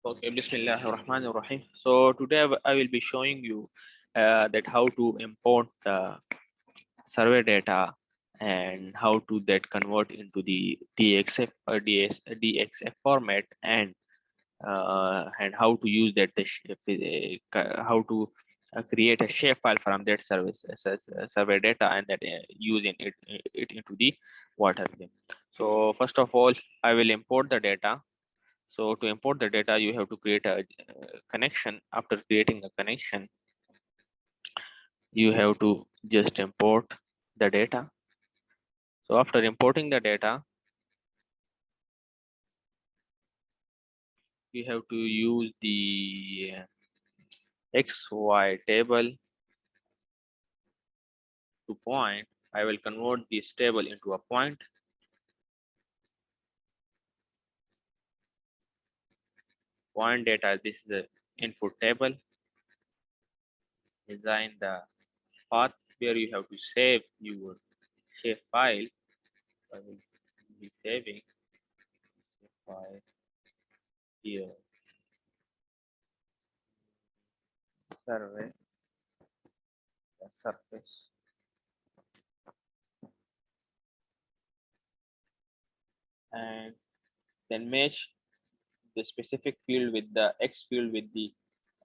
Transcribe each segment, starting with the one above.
Okay, Bismillahirrahmanirrahim. So today I will be showing you that how to import the survey data and how to that convert into the DXF or DXF format and how to use that how to create a shape file from that service survey data and that using it into the WaterGEM. So first of all, I will import the data. So to import the data, you have to create a connection. After creating a connection, you have to just import the data. So after importing the data, you have to use the XY table to point. I will convert this table into a point. Point data, this is the input table. Design the path where you have to save your shape file. I will be saving file here. Survey the surface and then match the specific field with the X field with the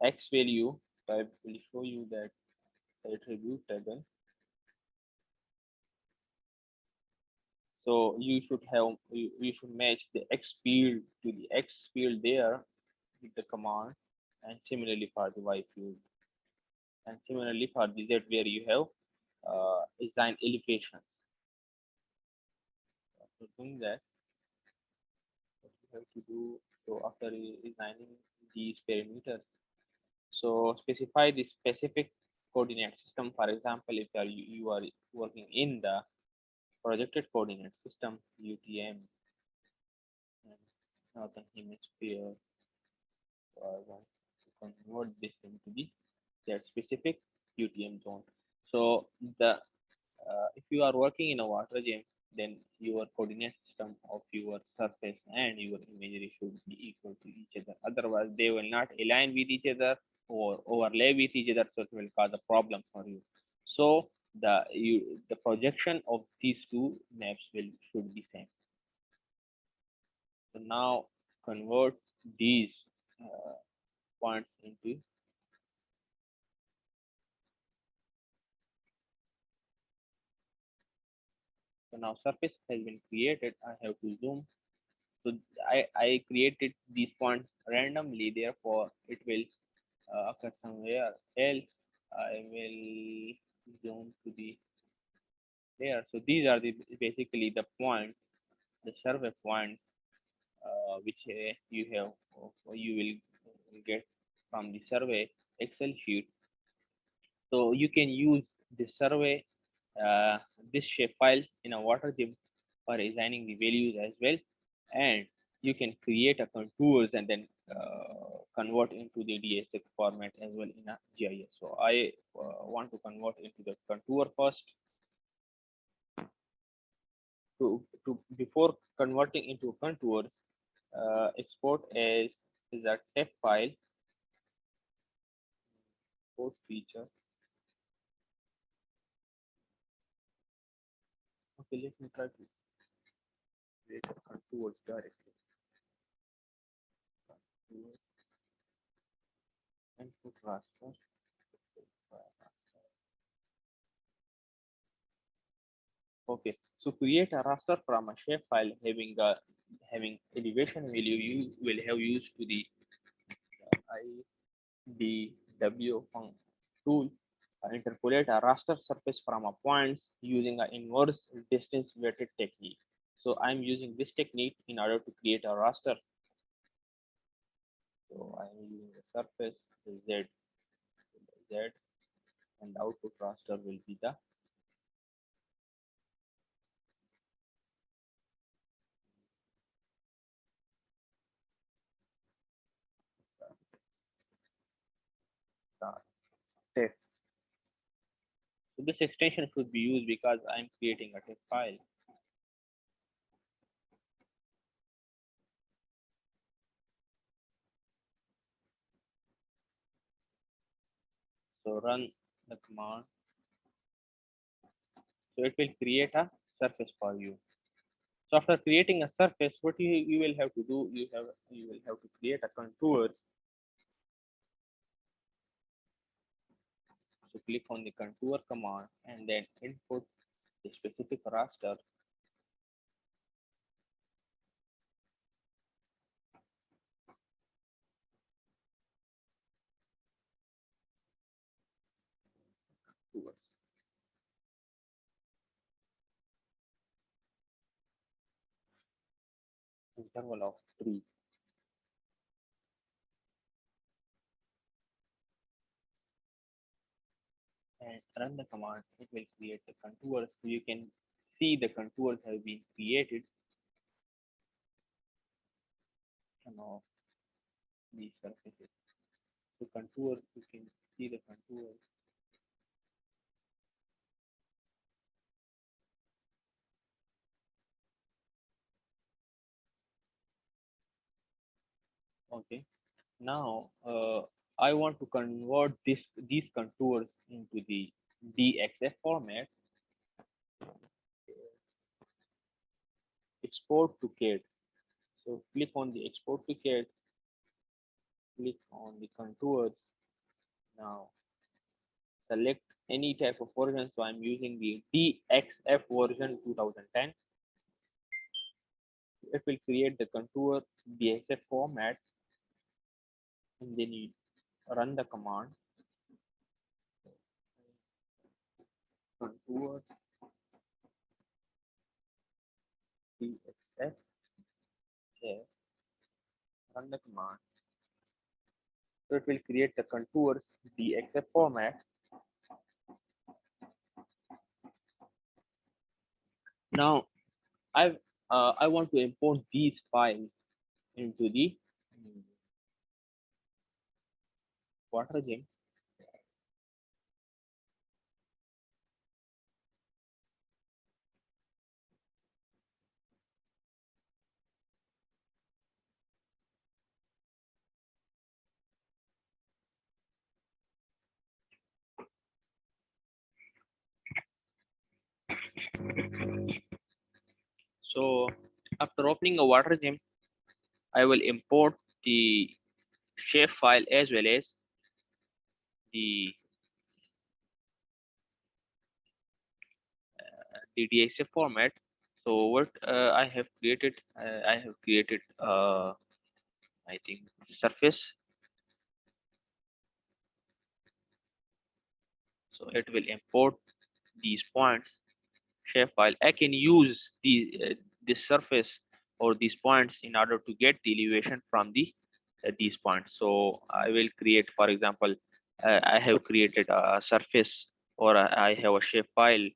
X value. So I will show you that attribute table. So you should match the X field to the X field there with the command, and similarly for the Y field, and similarly for the Z where you have design elevations. After doing that, what you have to do, so after designing these parameters, so specify the specific coordinate system. For example, if you are working in the projected coordinate system UTM and northern hemisphere, so I want to convert this into the that specific UTM zone. So the if you are working in a WaterGEM, then your coordinate system of your surface and your imagery should be equal to each other. Otherwise, they will not align with each other or overlay with each other, so it will cause a problem for you. So the projection of these two maps should be same. So now convert these points into. So now surface has been created. I have to zoom. So I created these points randomly, therefore it will occur somewhere else. I will zoom to the there. So these are the basically the points, the survey points, which you will get from the survey Excel sheet. So you can use the survey this shape file in a WaterGEM for assigning the values as well, and you can create a contours and then convert into the DSX format as well in a GIS. So I want to convert into the contour first. Before converting into contours, export as is a TEP file. Export feature. Okay, let me try to create a contours directly. Contours. Input raster. Okay, so create a raster from a shape file having elevation value. You will have used to the IDW tool. Interpolate a raster surface from a points using an inverse distance weighted technique. So I'm using this technique in order to create a raster. So I'm using the surface Z, and the output raster will be the text. So this extension should be used because I'm creating a text file. So run the command. So it will create a surface for you. So after creating a surface, what you will have to do, you will have to create a contours. So click on the contour command and then input the specific raster. Contours. Interval of 3. And run the command, it will create the contours. So you can see the contours have been created. Of these surfaces. So contours, you can see the contours. Okay. Now I want to convert these contours into the DXF format. Export to CAD. So click on the export to CAD. Click on the contours. Now select any type of version. So I'm using the DXF version 2010. It will create the contour DXF format, and then you run the command contours DXF. Okay. Run the command. So it will create the contours DXF format. Now I want to import these files into the WaterGEM. So after opening a WaterGEM, I will import the shape file as well as the DXF format. So what I have created, I think surface. So it will import these points shapefile. I can use this surface or these points in order to get the elevation from these points. So I will create, for example, I have created a surface, or I have a shapefile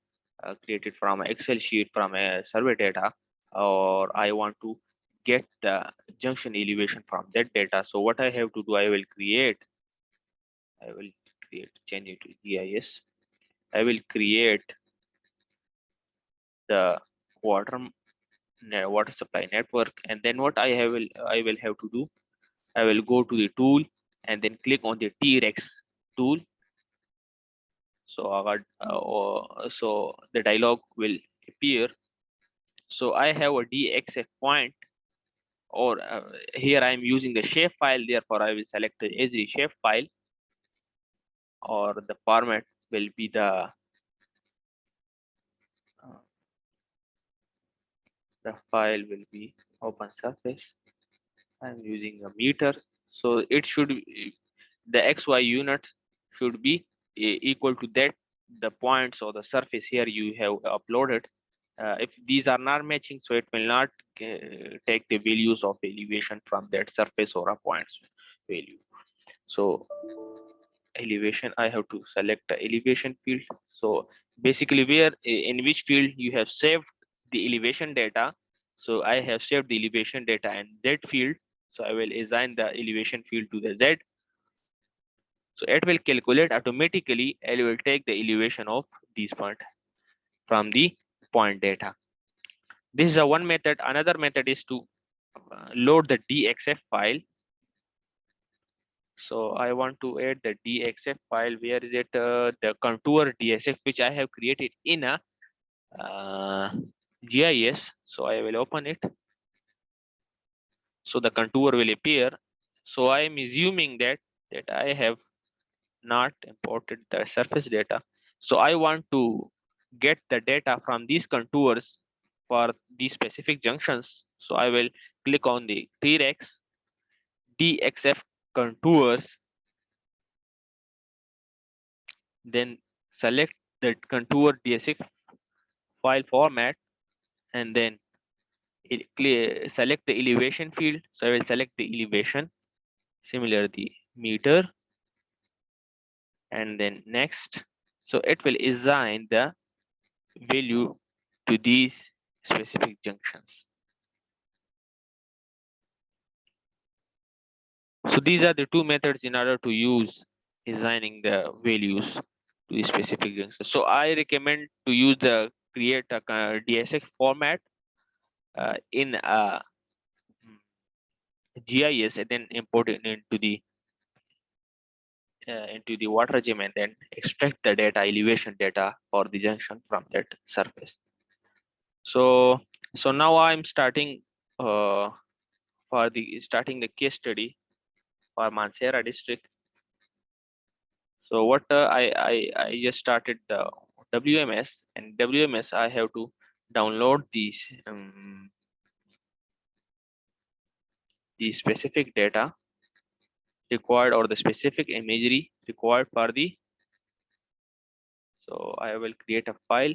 created from an Excel sheet from a survey data, or I want to get the junction elevation from that data. So what I have to do, I will create change it to GIS. I will create the water supply network, and then what I will have to do, I will go to the tool and then click on the T-Rex tool. So so the dialog will appear. So I have a DXF point, or here I am using the shape file, therefore I will select the Esri shape file, or the format will be the file will be open surface. I'm using a meter, so it should be, the XY units should be equal to that the points or the surface here you have uploaded. If these are not matching, so it will not take the values of elevation from that surface or a points value. So elevation, I have to select the elevation field. So basically where in which field you have saved the elevation data. So I have saved the elevation data in Z field. So I will assign the elevation field to the Z. So it will calculate automatically, and it will take the elevation of these point from the point data. This is a one method. Another method is to load the DXF file. So I want to add the DXF file. Where is it? The contour DXF, which I have created in a GIS. So I will open it. So the contour will appear. So I am assuming that I have not imported the surface data. So I want to get the data from these contours for these specific junctions. So I will click on the T-Rex DXF contours, then select the contour DXF file format, and then select the elevation field. So I will select the elevation, similar the meter, and then next. So it will assign the value to these specific junctions. So these are the two methods in order to use assigning the values to the specific junctions. So I recommend to use the create a DSX format in a GIS and then import it into the WaterGEM and then extract the data, elevation data for the junction from that surface. So now I'm starting starting the case study for Mansehra district. So what I just started the WMS, and WMS I have to download the specific data required or the specific imagery required for the. So I will create a file,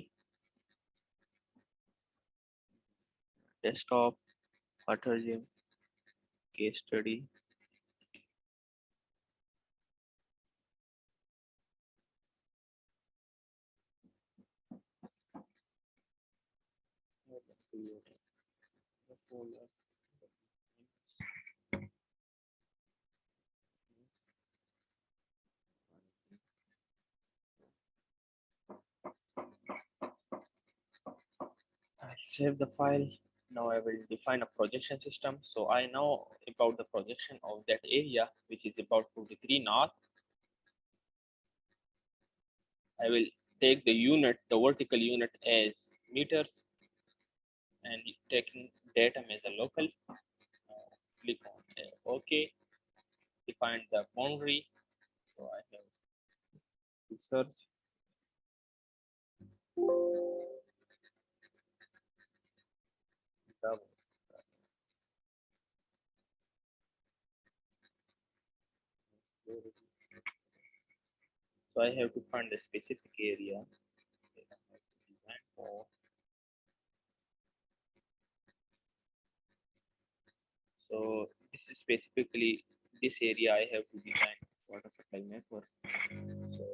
desktop, WaterGEM, case study. I'll save the file. Now I will define a projection system. So I know about the projection of that area, which is about 43 north. I will take the unit, the vertical unit as meters, and taking datum as a local. Click on OK. Define the boundary. So I have to search. So I have to find a specific area that I have to design for. So this is specifically this area I have to design water supply network. So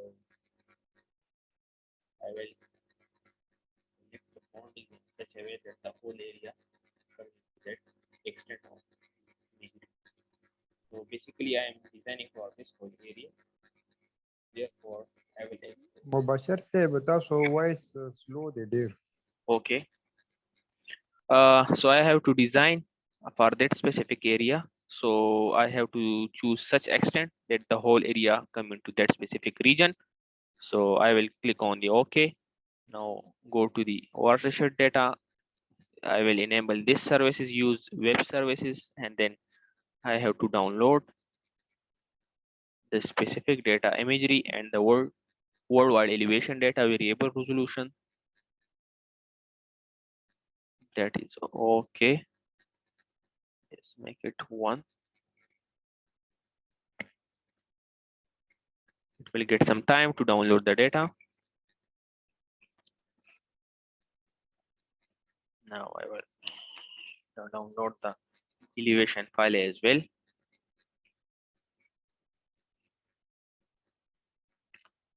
I will select the bounding in such a way that the whole area comes to that extent of degree. So basically I am designing for this whole area. Therefore I will extend. مباشر سے بتا سو وائس سلو دے دیر. Okay. So I have to design for that specific area. So I have to choose such extent that the whole area come into that specific region. So I will click on the OK. Now go to the watershed data. I will enable this services, use web services, and then I have to download the specific data imagery and the worldwide elevation data variable resolution. That is okay. Let's make it 1. It will get some time to download the data. Now I will download the elevation file as well.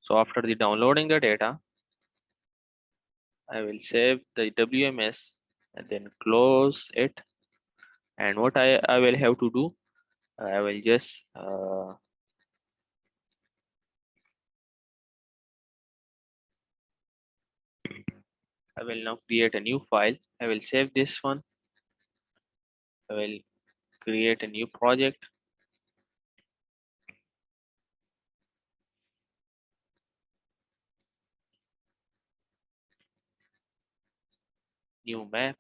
So after the downloading the data, I will save the WMS and then close it. And what I will have to do, I will just I will now create a new file. I will save this one. I will create a new project. new map.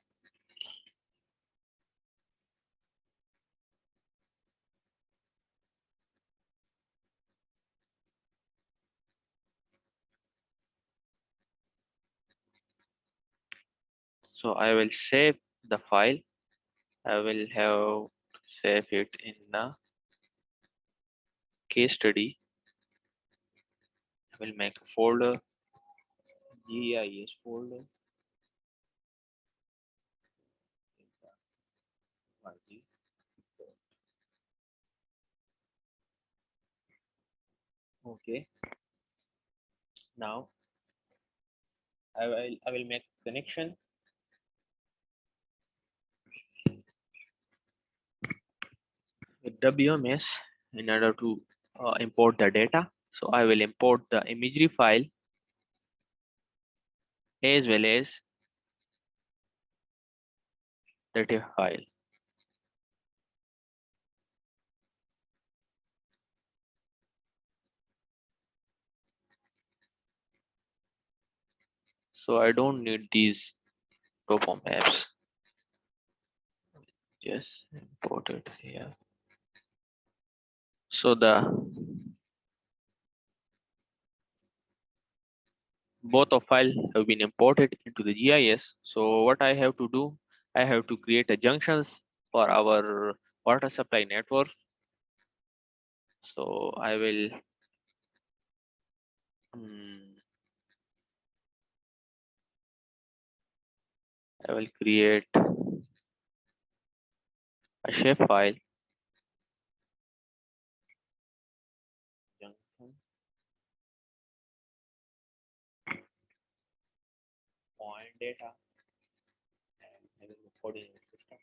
So I will save the file. I will have to save it in the case study. I will make a folder, GIS folder. Okay. Now I will make connection with WMS in order to import the data. So I will import the imagery file as well as data file. So I don't need these topo maps. Just import it here. So both of files have been imported into the GIS. So what I have to do, I have to create a junctions for our water supply network. So I will create a shape file junction point data and I will coordinate system.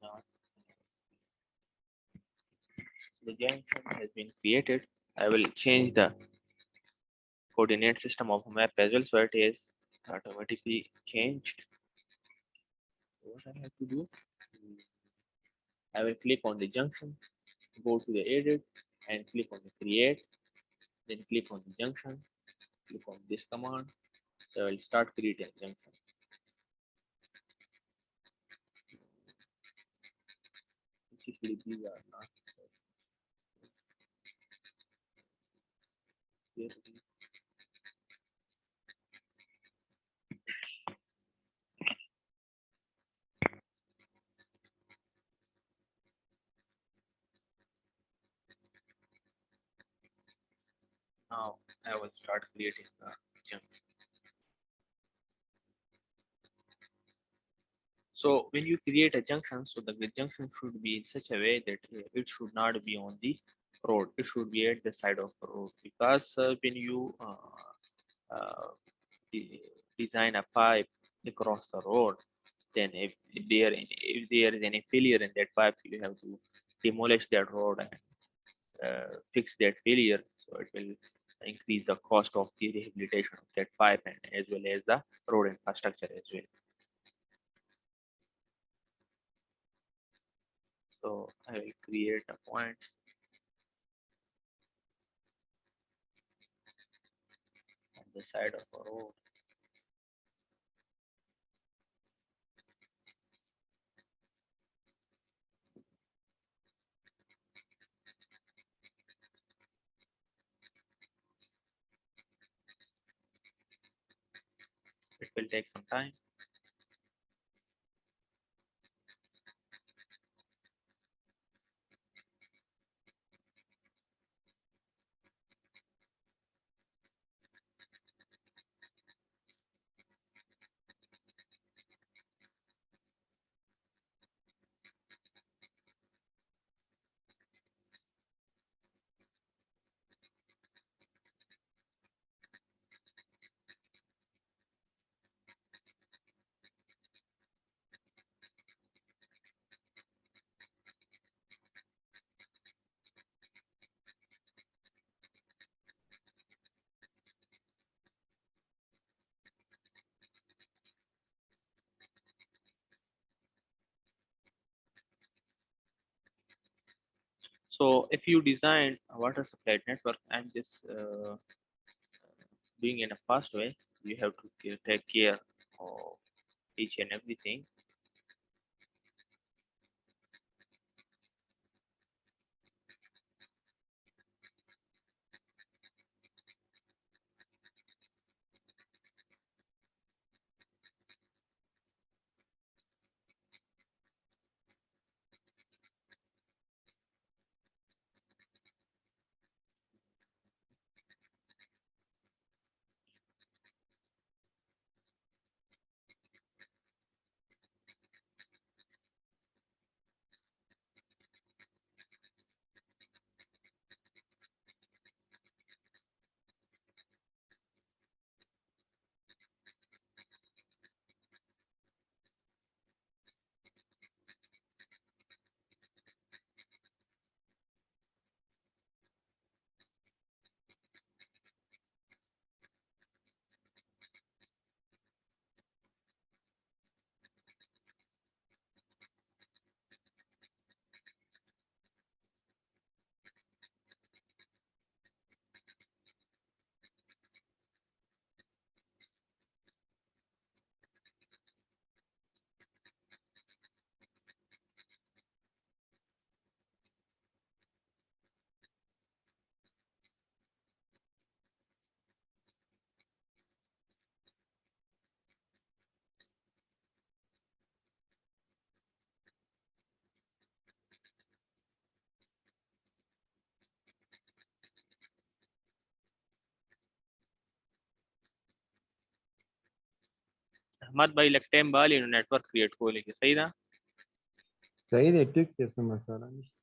Now the junction has been created. I will change the coordinate system of a map as well, so it is automatically changed. What I have to do, I will click on the junction, go to the edit and click on the create, then click on the junction, click on this command. So I will start creating junction. Basically, these are not here. Now I will start creating the junction. So when you create a junction, so the junction should be in such a way that it should not be on the road. It should be at the side of the road, because when you design a pipe across the road, then if there is any failure in that pipe, you have to demolish that road and fix that failure. So it will increase the cost of the rehabilitation of that pipe and as well as the road infrastructure as well. So I will create a points on the side of a road. It will take some time. So if you design a water supply network, I'm just doing in a fast way. You have to take care of each and everything. احمد भाई लगते हैं बाल इन्होंने network create को लेके सही था. सही है ठीक है څه مسله نشته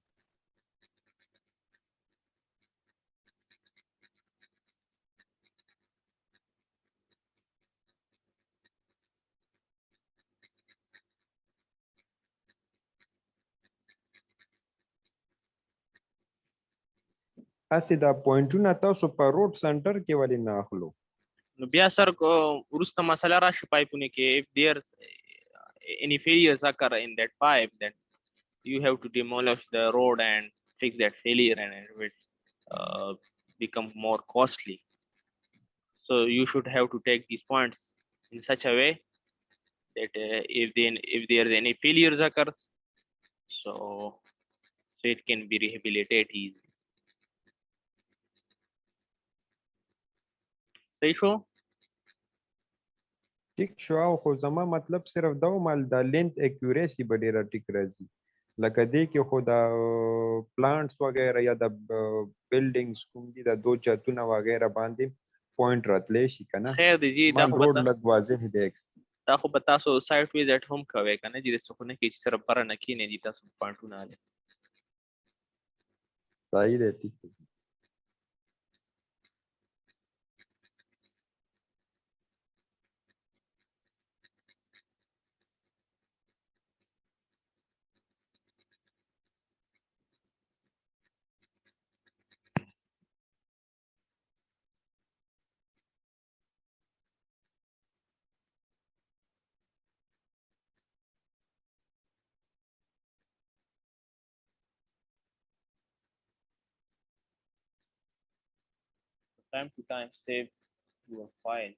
هسې دا پوینټونه تاسو په روډ سنټر کې ولې نه اخلو نو بیا سر کو ورسته مسله راشي پایپونه کې if there's any failures occur in that pipe, then you have to demolish the road and fix that failure, and it will become more costly. So you should have to take these points in such a way that if there's any failures occurs, so it can be rehabilitated easily. صحیح شو. ټیک شو او خو زما مطلب صرف دا مال دا لینث اکیوریسی به ډیره ټیک راځي لکه دې کې خو دا پلانټس وغیرہ یا د بلډینګز کوم دي دا دو چتونه وغیرہ باندې پوینټ راتلی شي کنه خیر دی جی دا مال خو روډ بتا لګ واضح دی دا خو به تاسو سایت ویزټ هم کوئ کنه چې د سخونه کې چې سره پر نه کینې دي تاسو پوینټونه اله. صحیح دی ټیک دی Time to time save your file.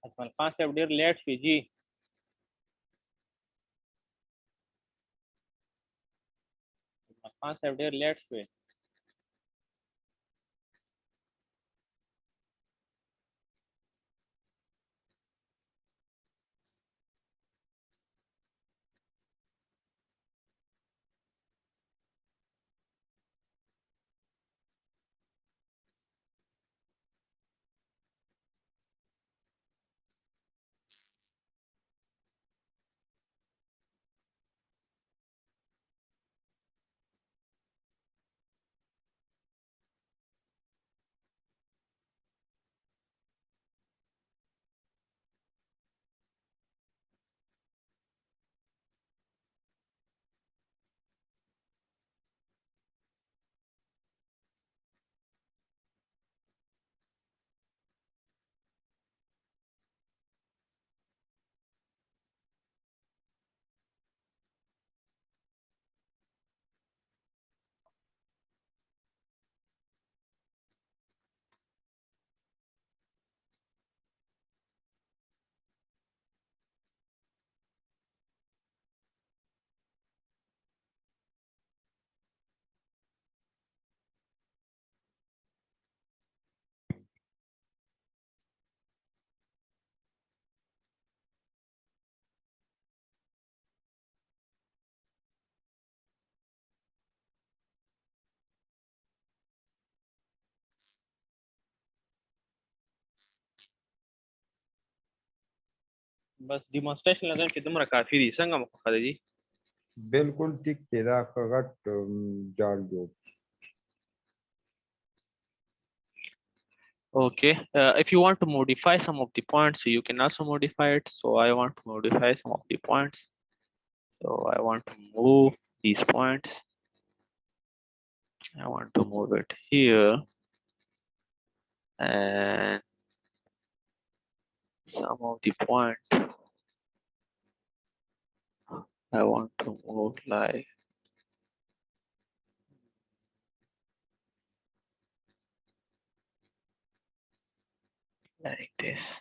أجمل concept دي related في G. أجمل concept دي related في بس demonstration لازم في دمرة كافي دي سنة مخدة دي. बिल्कुल ठीक तेरा खगट जाल जो Okay, if you want to modify some of the points, you can also modify it. So I want to modify some of the points. So I want to move these points. I want to move it here. And some of the point I want to move like this.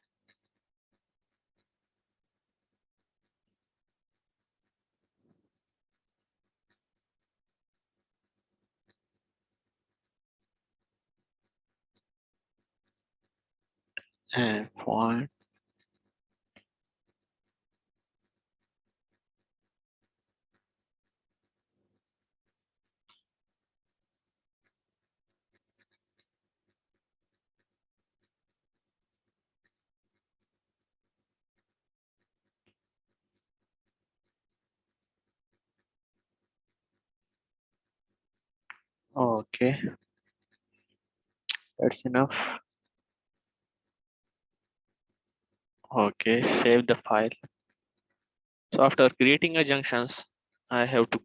And point. Okay, that's enough. Okay, save the file. So after creating a junctions, I have to